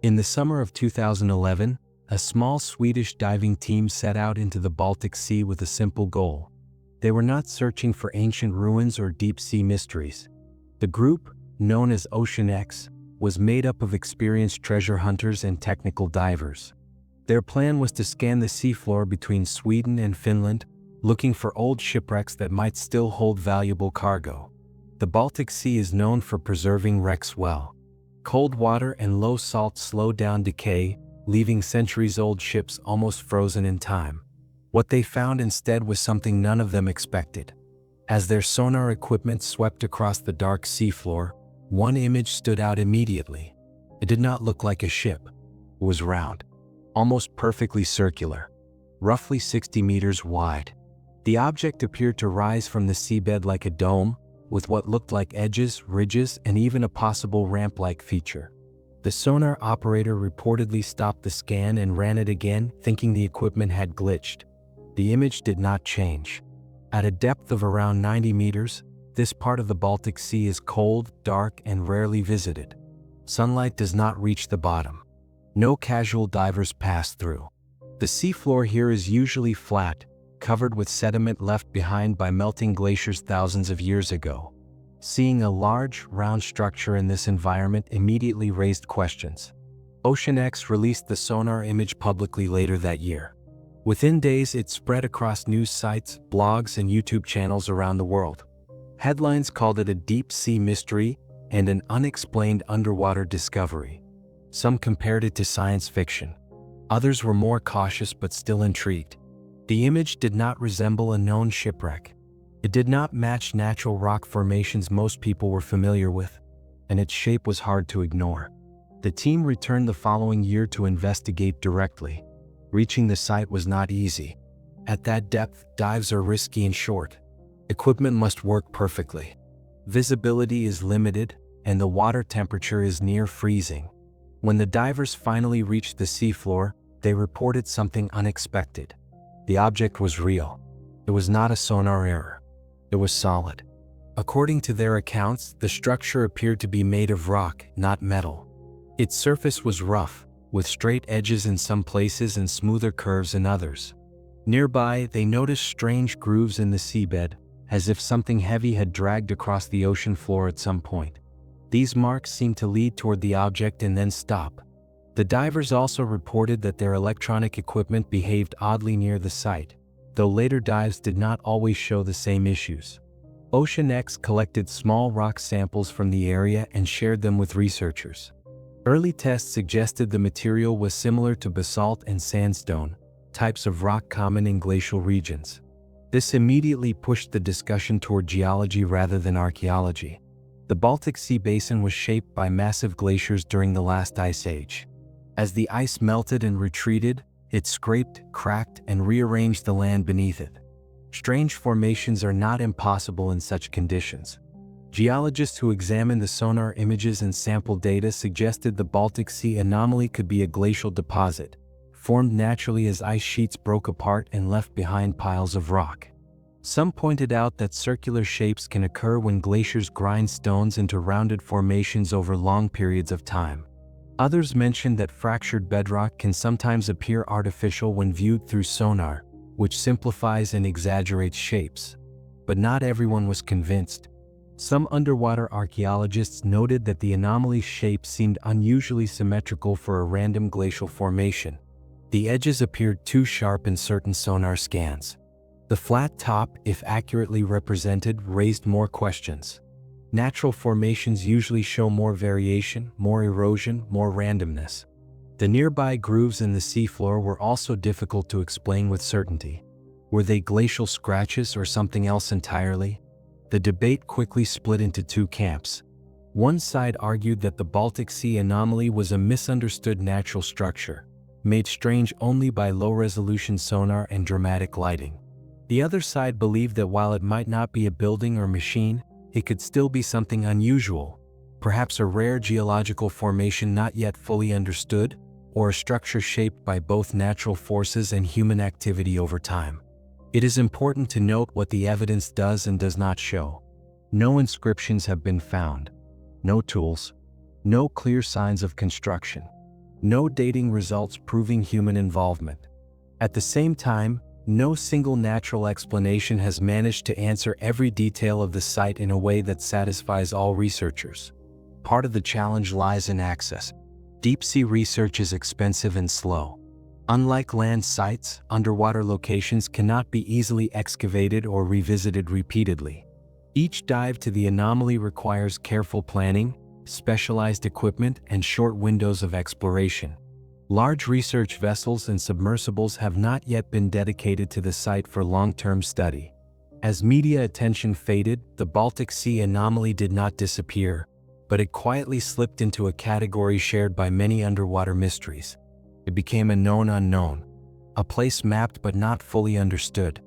In the summer of 2011, a small Swedish diving team set out into the Baltic Sea with a simple goal. They were not searching for ancient ruins or deep-sea mysteries. The group, known as Ocean X, was made up of experienced treasure hunters and technical divers. Their plan was to scan the seafloor between Sweden and Finland, looking for old shipwrecks that might still hold valuable cargo. The Baltic Sea is known for preserving wrecks well. Cold water and low salt slow down decay, leaving centuries-old ships almost frozen in time. What they found instead was something none of them expected. As their sonar equipment swept across the dark seafloor, one image stood out immediately. It did not look like a ship. It was round, almost perfectly circular, roughly 60 meters wide. The object appeared to rise from the seabed like a dome, with what looked like edges, ridges, and even a possible ramp-like feature. The sonar operator reportedly stopped the scan and ran it again, thinking the equipment had glitched. The image did not change. At a depth of around 90 meters, this part of the Baltic Sea is cold, dark, and rarely visited. Sunlight does not reach the bottom. No casual divers pass through. The seafloor here is usually flat, covered with sediment left behind by melting glaciers thousands of years ago. Seeing a large, round structure in this environment immediately raised questions. Ocean X released the sonar image publicly later that year. Within days, it spread across news sites, blogs, and YouTube channels around the world. Headlines called it a deep-sea mystery and an unexplained underwater discovery. Some compared it to science fiction. Others were more cautious but still intrigued. The image did not resemble a known shipwreck. It did not match natural rock formations most people were familiar with, and its shape was hard to ignore. The team returned the following year to investigate directly. Reaching the site was not easy. At that depth, dives are risky and short. Equipment must work perfectly. Visibility is limited, and the water temperature is near freezing. When the divers finally reached the seafloor, they reported something unexpected. The object was real. It was not a sonar error. It was solid. According to their accounts, the structure appeared to be made of rock, not metal. Its surface was rough, with straight edges in some places and smoother curves in others. Nearby, they noticed strange grooves in the seabed, as if something heavy had dragged across the ocean floor at some point. These marks seemed to lead toward the object and then stop. The divers also reported that their electronic equipment behaved oddly near the site, though later dives did not always show the same issues. Ocean X collected small rock samples from the area and shared them with researchers. Early tests suggested the material was similar to basalt and sandstone, types of rock common in glacial regions. This immediately pushed the discussion toward geology rather than archaeology. The Baltic Sea basin was shaped by massive glaciers during the last ice age. As the ice melted and retreated, it scraped, cracked, and rearranged the land beneath it. Strange formations are not impossible in such conditions. Geologists who examined the sonar images and sample data suggested the Baltic Sea anomaly could be a glacial deposit, formed naturally as ice sheets broke apart and left behind piles of rock. Some pointed out that circular shapes can occur when glaciers grind stones into rounded formations over long periods of time. Others mentioned that fractured bedrock can sometimes appear artificial when viewed through sonar, which simplifies and exaggerates shapes. But not everyone was convinced. Some underwater archaeologists noted that the anomaly's shape seemed unusually symmetrical for a random glacial formation. The edges appeared too sharp in certain sonar scans. The flat top, if accurately represented, raised more questions. Natural formations usually show more variation, more erosion, more randomness. The nearby grooves in the seafloor were also difficult to explain with certainty. Were they glacial scratches or something else entirely? The debate quickly split into two camps. One side argued that the Baltic Sea anomaly was a misunderstood natural structure, made strange only by low-resolution sonar and dramatic lighting. The other side believed that while it might not be a building or machine, it could still be something unusual, perhaps a rare geological formation not yet fully understood, or a structure shaped by both natural forces and human activity over time. It is important to note what the evidence does and does not show. No inscriptions have been found, no tools, no clear signs of construction. No dating results proving human involvement. At the same time, no single natural explanation has managed to answer every detail of the site in a way that satisfies all researchers. Part of the challenge lies in access. Deep-sea research is expensive and slow. Unlike land sites, underwater locations cannot be easily excavated or revisited repeatedly. Each dive to the anomaly requires careful planning, specialized equipment, and short windows of exploration. Large research vessels and submersibles have not yet been dedicated to the site for long-term study. As media attention faded, the Baltic Sea anomaly did not disappear, but it quietly slipped into a category shared by many underwater mysteries. It became a known unknown, a place mapped but not fully understood,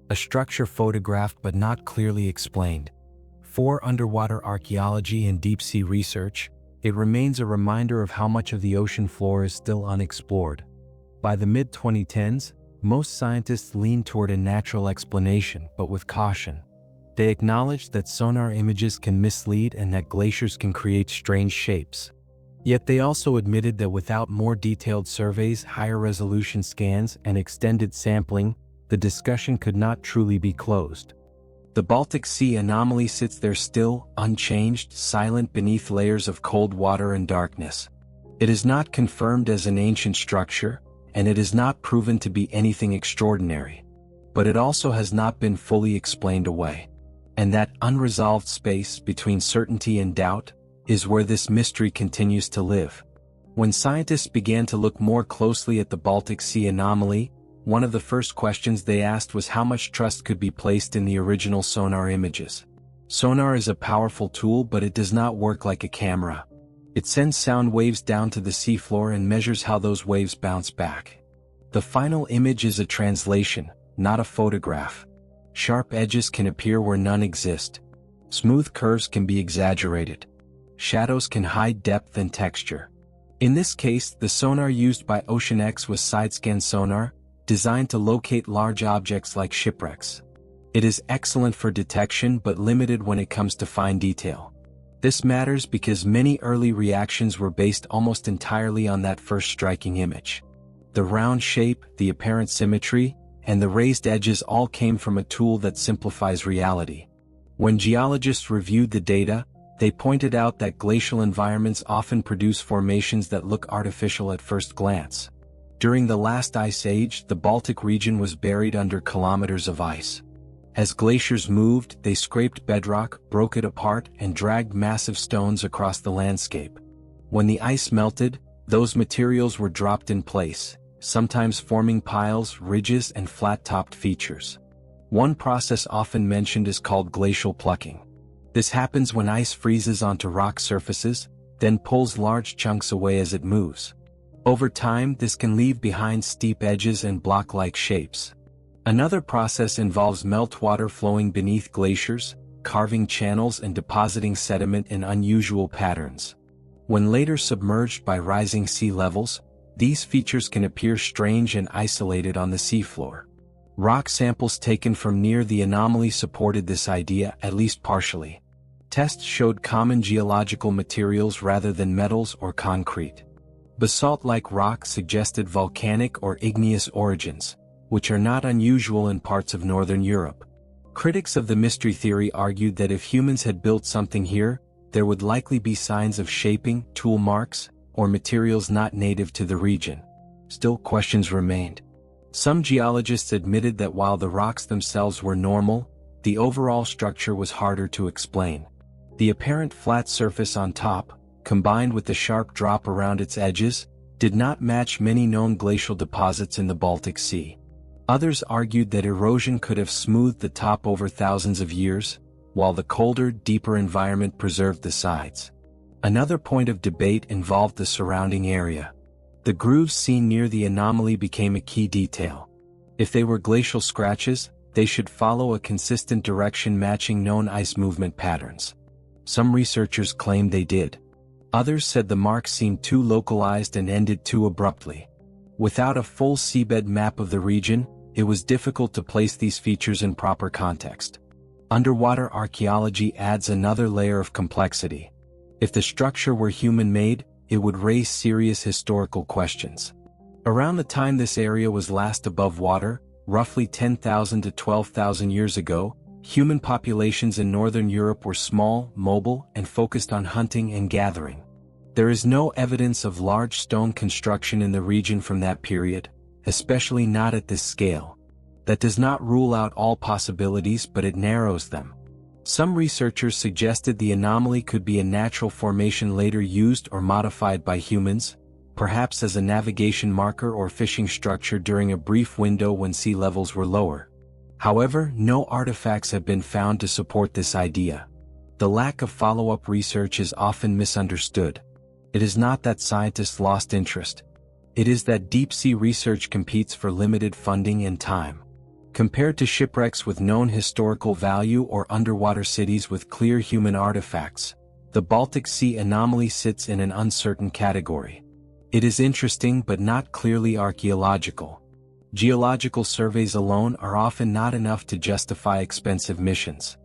a structure photographed but not clearly explained. For underwater archaeology and deep-sea research, it remains a reminder of how much of the ocean floor is still unexplored. By the mid-2010s, most scientists leaned toward a natural explanation, but with caution. They acknowledged that sonar images can mislead and that glaciers can create strange shapes. Yet they also admitted that without more detailed surveys, higher resolution scans, and extended sampling, the discussion could not truly be closed. The Baltic Sea anomaly sits there still, unchanged, silent beneath layers of cold water and darkness. It is not confirmed as an ancient structure, and it is not proven to be anything extraordinary. But it also has not been fully explained away. And that unresolved space between certainty and doubt is where this mystery continues to live. When scientists began to look more closely at the Baltic Sea anomaly, one of the first questions they asked was how much trust could be placed in the original sonar images. Sonar is a powerful tool, but it does not work like a camera. It sends sound waves down to the seafloor and measures how those waves bounce back. The final image is a translation, not a photograph. Sharp edges can appear where none exist. Smooth curves can be exaggerated. Shadows can hide depth and texture. In this case, the sonar used by OceanX was side-scan sonar, designed to locate large objects like shipwrecks. It is excellent for detection but limited when it comes to fine detail. This matters because many early reactions were based almost entirely on that first striking image. The round shape, the apparent symmetry, and the raised edges all came from a tool that simplifies reality. When geologists reviewed the data, they pointed out that glacial environments often produce formations that look artificial at first glance. During the last ice age, the Baltic region was buried under kilometers of ice. As glaciers moved, they scraped bedrock, broke it apart, and dragged massive stones across the landscape. When the ice melted, those materials were dropped in place, sometimes forming piles, ridges, and flat-topped features. One process often mentioned is called glacial plucking. This happens when ice freezes onto rock surfaces, then pulls large chunks away as it moves. Over time, this can leave behind steep edges and block-like shapes. Another process involves meltwater flowing beneath glaciers, carving channels and depositing sediment in unusual patterns. When later submerged by rising sea levels, these features can appear strange and isolated on the seafloor. Rock samples taken from near the anomaly supported this idea, at least partially. Tests showed common geological materials rather than metals or concrete. Basalt-like rock suggested volcanic or igneous origins, which are not unusual in parts of northern Europe. Critics of the mystery theory argued that if humans had built something here, there would likely be signs of shaping, tool marks, or materials not native to the region. Still, questions remained. Some geologists admitted that while the rocks themselves were normal, the overall structure was harder to explain. The apparent flat surface on top, combined with the sharp drop around its edges, did not match many known glacial deposits in the Baltic Sea. Others argued that erosion could have smoothed the top over thousands of years, while the colder, deeper environment preserved the sides. Another point of debate involved the surrounding area. The grooves seen near the anomaly became a key detail. If they were glacial scratches, they should follow a consistent direction matching known ice movement patterns. Some researchers claimed they did. Others said the marks seemed too localized and ended too abruptly. Without a full seabed map of the region, it was difficult to place these features in proper context. Underwater archaeology adds another layer of complexity. If the structure were human-made, it would raise serious historical questions. Around the time this area was last above water, roughly 10,000 to 12,000 years ago, human populations in northern Europe were small, mobile, and focused on hunting and gathering. There is no evidence of large stone construction in the region from that period, especially not at this scale. That does not rule out all possibilities, but it narrows them. Some researchers suggested the anomaly could be a natural formation later used or modified by humans, perhaps as a navigation marker or fishing structure during a brief window when sea levels were lower. However, no artifacts have been found to support this idea. The lack of follow-up research is often misunderstood. It is not that scientists lost interest. It is that deep-sea research competes for limited funding and time. Compared to shipwrecks with known historical value or underwater cities with clear human artifacts, the Baltic Sea anomaly sits in an uncertain category. It is interesting but not clearly archaeological. Geological surveys alone are often not enough to justify expensive missions.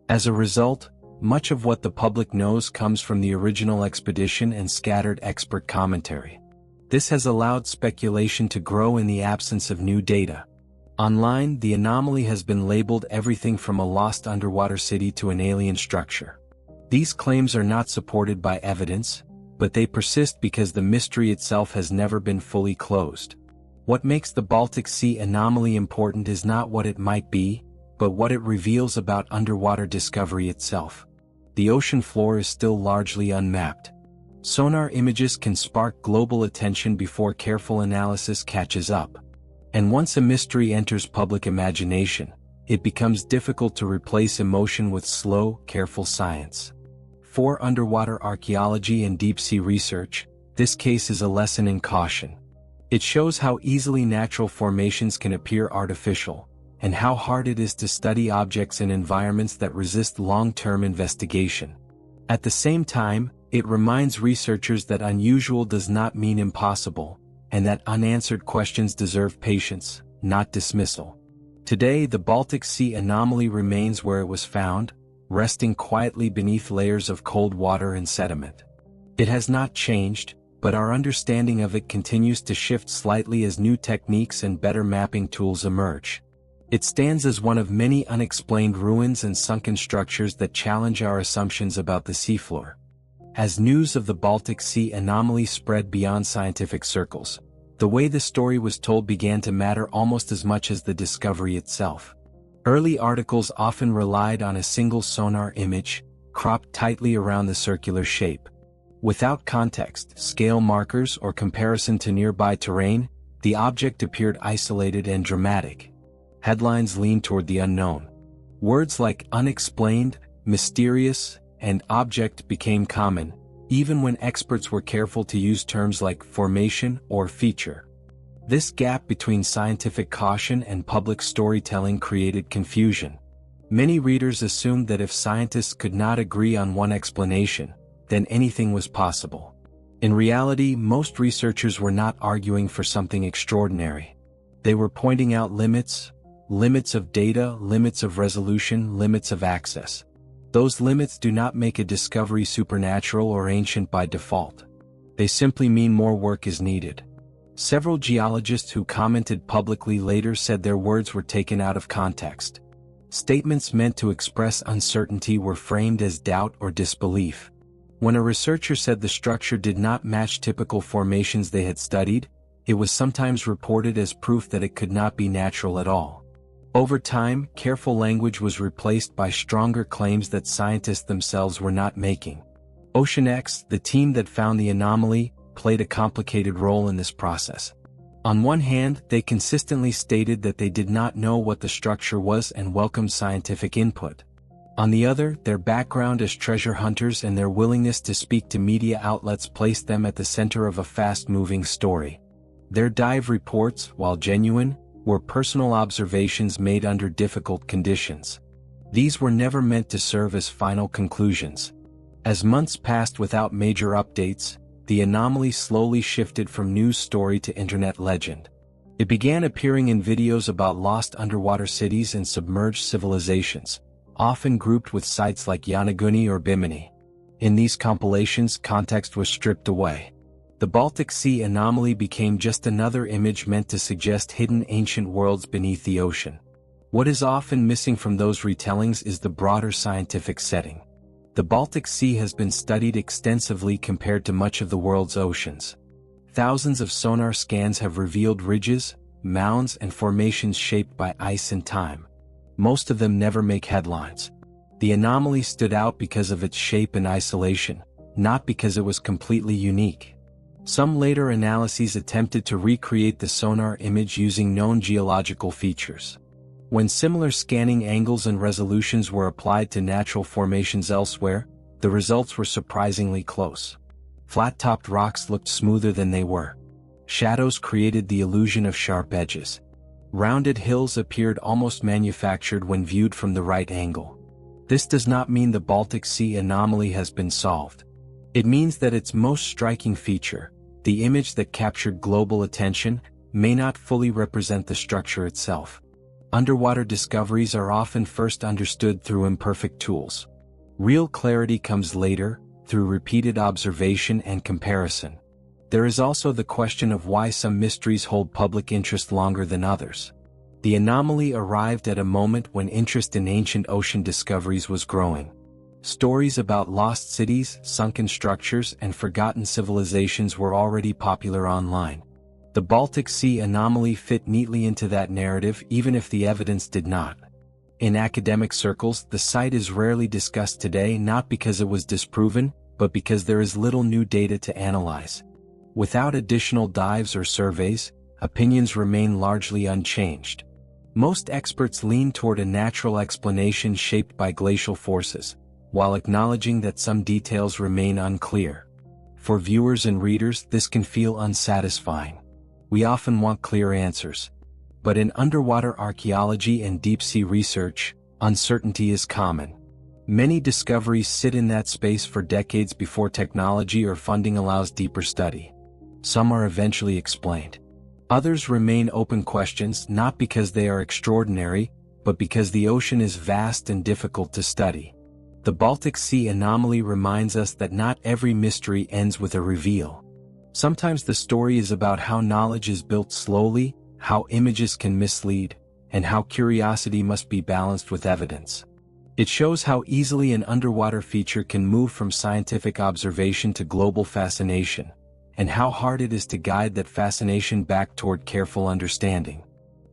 As a result, much of what the public knows comes from the original expedition and scattered expert commentary. This has allowed speculation to grow in the absence of new data. Online, the anomaly has been labeled everything from a lost underwater city to an alien structure. These claims are not supported by evidence, but they persist because the mystery itself has never been fully closed. What makes the Baltic Sea anomaly important is not what it might be, but what it reveals about underwater discovery itself. The ocean floor is still largely unmapped. Sonar images can spark global attention before careful analysis catches up. And once a mystery enters public imagination, it becomes difficult to replace emotion with slow, careful science. For underwater archaeology and deep-sea research, this case is a lesson in caution. It shows how easily natural formations can appear artificial, and how hard it is to study objects in environments that resist long-term investigation. At the same time, it reminds researchers that unusual does not mean impossible, and that unanswered questions deserve patience, not dismissal. Today, the Baltic Sea anomaly remains where it was found, resting quietly beneath layers of cold water and sediment. It has not changed, but our understanding of it continues to shift slightly as new techniques and better mapping tools emerge. It stands as one of many unexplained ruins and sunken structures that challenge our assumptions about the seafloor. As news of the Baltic Sea anomaly spread beyond scientific circles, the way the story was told began to matter almost as much as the discovery itself. Early articles often relied on a single sonar image, cropped tightly around the circular shape. Without context, scale markers, or comparison to nearby terrain, the object appeared isolated and dramatic. Headlines leaned toward the unknown. Words like unexplained, mysterious, and object became common, even when experts were careful to use terms like formation or feature. This gap between scientific caution and public storytelling created confusion. Many readers assumed that if scientists could not agree on one explanation, then anything was possible. In reality, most researchers were not arguing for something extraordinary. They were pointing out limits of data, limits of resolution, limits of access. Those limits do not make a discovery supernatural or ancient by default. They simply mean more work is needed. Several geologists who commented publicly later said their words were taken out of context. Statements meant to express uncertainty were framed as doubt or disbelief. When a researcher said the structure did not match typical formations they had studied, it was sometimes reported as proof that it could not be natural at all. Over time, careful language was replaced by stronger claims that scientists themselves were not making. OceanX, the team that found the anomaly, played a complicated role in this process. On one hand, they consistently stated that they did not know what the structure was and welcomed scientific input. On the other, their background as treasure hunters and their willingness to speak to media outlets placed them at the center of a fast-moving story. Their dive reports, while genuine, were personal observations made under difficult conditions. These were never meant to serve as final conclusions. As months passed without major updates, the anomaly slowly shifted from news story to internet legend. It began appearing in videos about lost underwater cities and submerged civilizations, often grouped with sites like Yonaguni or Bimini. In these compilations, context was stripped away. The Baltic Sea anomaly became just another image meant to suggest hidden ancient worlds beneath the ocean. What is often missing from those retellings is the broader scientific setting. The Baltic Sea has been studied extensively compared to much of the world's oceans. Thousands of sonar scans have revealed ridges, mounds, and formations shaped by ice and time. Most of them never make headlines. The anomaly stood out because of its shape and isolation, not because it was completely unique. Some later analyses attempted to recreate the sonar image using known geological features. When similar scanning angles and resolutions were applied to natural formations elsewhere, the results were surprisingly close. Flat-topped rocks looked smoother than they were. Shadows created the illusion of sharp edges. Rounded hills appeared almost manufactured when viewed from the right angle. This does not mean the Baltic Sea anomaly has been solved. It means that its most striking feature, the image that captured global attention, may not fully represent the structure itself. Underwater discoveries are often first understood through imperfect tools. Real clarity comes later, through repeated observation and comparison. There is also the question of why some mysteries hold public interest longer than others. The anomaly arrived at a moment when interest in ancient ocean discoveries was growing. Stories about lost cities, sunken structures, and forgotten civilizations were already popular online. The Baltic Sea anomaly fit neatly into that narrative even if the evidence did not. In academic circles, the site is rarely discussed today not because it was disproven, but because there is little new data to analyze. Without additional dives or surveys, opinions remain largely unchanged. Most experts lean toward a natural explanation shaped by glacial forces, while acknowledging that some details remain unclear. For viewers and readers, this can feel unsatisfying. We often want clear answers. But in underwater archaeology and deep-sea research, uncertainty is common. Many discoveries sit in that space for decades before technology or funding allows deeper study. Some are eventually explained. Others remain open questions not because they are extraordinary, but because the ocean is vast and difficult to study. The Baltic Sea anomaly reminds us that not every mystery ends with a reveal. Sometimes the story is about how knowledge is built slowly, how images can mislead, and how curiosity must be balanced with evidence. It shows how easily an underwater feature can move from scientific observation to global fascination, and how hard it is to guide that fascination back toward careful understanding.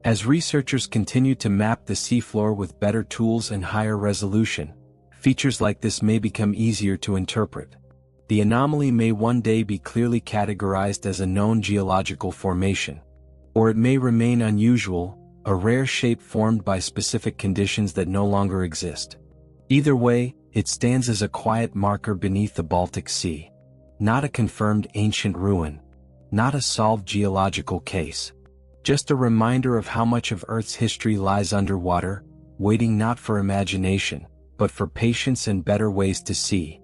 As researchers continue to map the seafloor with better tools and higher resolution, features like this may become easier to interpret. The anomaly may one day be clearly categorized as a known geological formation. Or it may remain unusual, a rare shape formed by specific conditions that no longer exist. Either way, it stands as a quiet marker beneath the Baltic Sea. Not a confirmed ancient ruin. Not a solved geological case. Just a reminder of how much of Earth's history lies underwater, waiting not for imagination, but for patience and better ways to see.